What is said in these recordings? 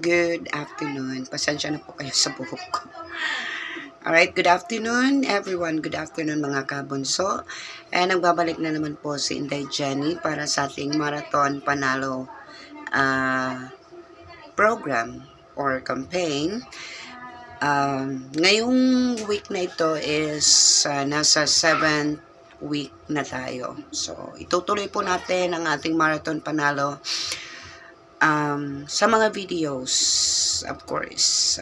Good afternoon. Pasensya na po kayo sa buhok ko. Alright, good afternoon everyone. Good afternoon mga kabunso. Nagbabalik na naman po si Inday Jenny para sa ating Marathon Panalo program or campaign. Ngayong week na ito is nasa 7th week na tayo. So, itutuloy po natin ang ating Marathon Panalo sa mga videos, of course.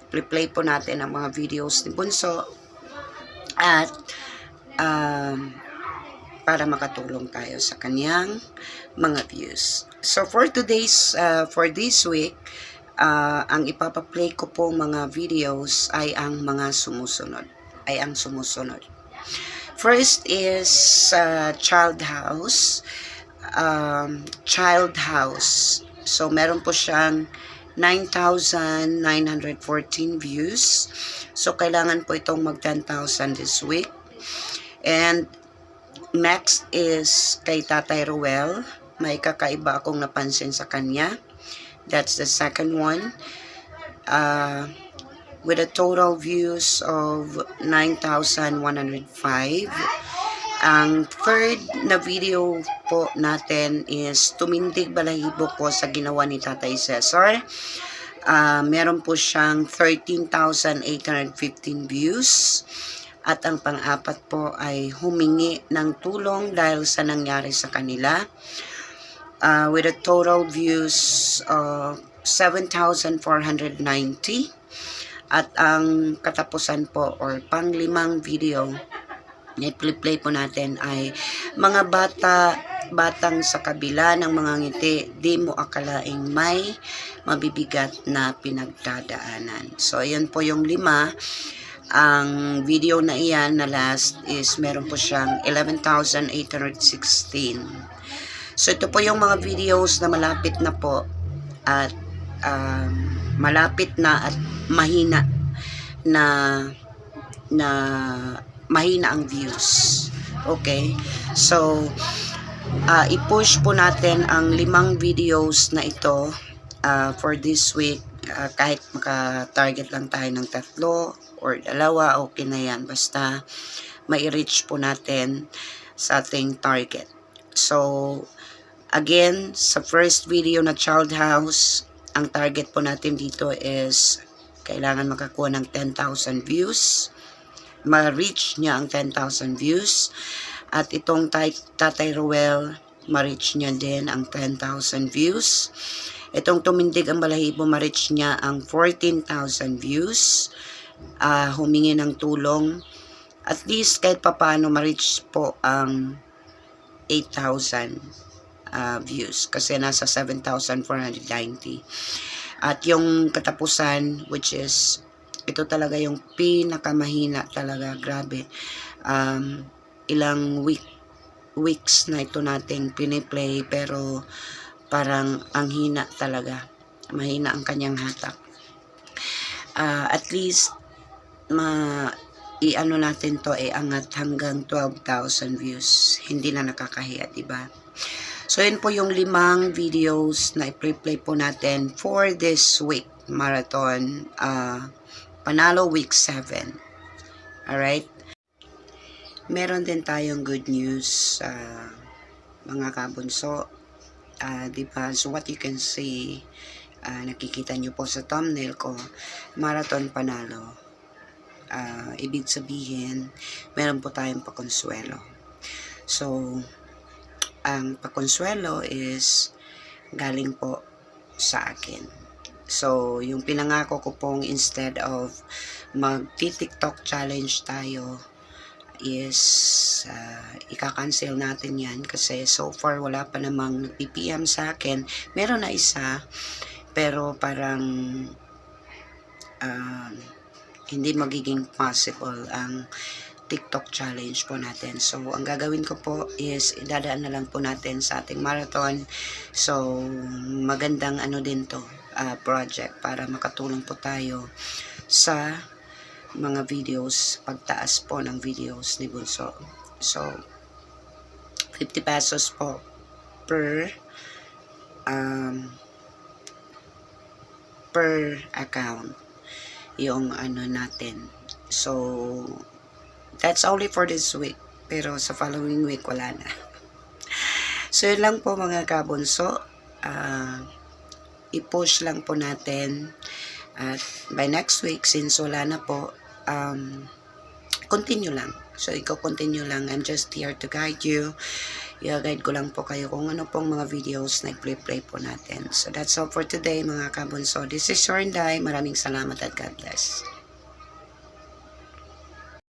Play po natin ang mga videos ni Bunso at para makatulong tayo sa kanyang mga views. So for this week, ang ipapaplay ko po mga videos ay ang mga sumusunod. First is Child House. So meron po siyang 9,914 views. So kailangan po itong mag 10,000 this week. And next is kay Tatay Ruel. May kakaiba akong napansin sa kanya. That's the second one. With a total views of 9,105. Ang third na video po natin is Tumindig Balahibo ko sa ginawa ni Tatay Cesar. Meron po siyang 13,815 views. At ang pang-apat po ay humingi ng tulong dahil sa nangyari sa kanila. With a total views of 7,490. At ang katapusan po or pang-limang video i-play po natin ay mga batang sa kabila ng mga ngiti, di mo akalaing may mabibigat na pinagdadaanan. So, ayan po yung 5. Ang video na iyan na last is meron po siyang 11,816. So, ito po yung mga videos na malapit na po at mahina ang views. Okay? So, i-push po natin ang 5 videos na ito for this week. Kahit maka-target lang tayo ng 3 or 2, okay na yan. Basta mai-reach po natin sa ating target. So, again, sa first video na Child House, ang target po natin dito is kailangan makakuha ng 10,000 views. Ma-reach niya ang 10,000 views. At itong Tatay Ruel, ma-reach niya din ang 10,000 views. Itong Tumindig ang Balahibo, ma-reach niya ang 14,000 views. Humingi ng tulong. At least kahit papaano ma-reach po ang 8,000 views. Kasi nasa 7,490. At yung katapusan, which is ito talaga yung pinakamahina talaga, grabe. Ilang weeks na ito nating piniplay pero parang ang hina talaga. Mahina ang kanyang hatak. At least i-ano natin to angat hanggang 12,000 views. Hindi na nakakahiya, diba? So yun po yung 5 videos na i-play po natin for this week marathon Panalo Week 7. Alright? Meron din tayong good news, mga kabunso. Diba? So, what you can see, nakikita nyo po sa thumbnail ko, Marathon Panalo. Ibig sabihin, meron po tayong pakonsuelo. So, ang pakonsuelo is galing po sa akin. So, yung pinangako ko pong instead of mag-TikTok challenge tayo is ika-cancel natin yan kasi so far wala pa namang nag-PPM sa akin. Meron na isa pero parang hindi magiging possible ang TikTok challenge po natin. So, ang gagawin ko po is idadaan na lang po natin sa ating marathon. So, magandang ano din to, project para makatulong po tayo sa mga videos, pagtaas po ng videos ni Bunso. So, 50 pesos po per per account yung ano natin. So, that's only for this week. Pero sa following week, wala na. So, yun lang po mga kabunso. I-push lang po natin. At by next week, since wala na po, continue lang. So, continue lang. I'm just here to guide you. I-guide ko lang po kayo kung ano pong mga videos na i-play po natin. So, that's all for today mga kabunso. This is Sorinday. Maraming salamat at God bless.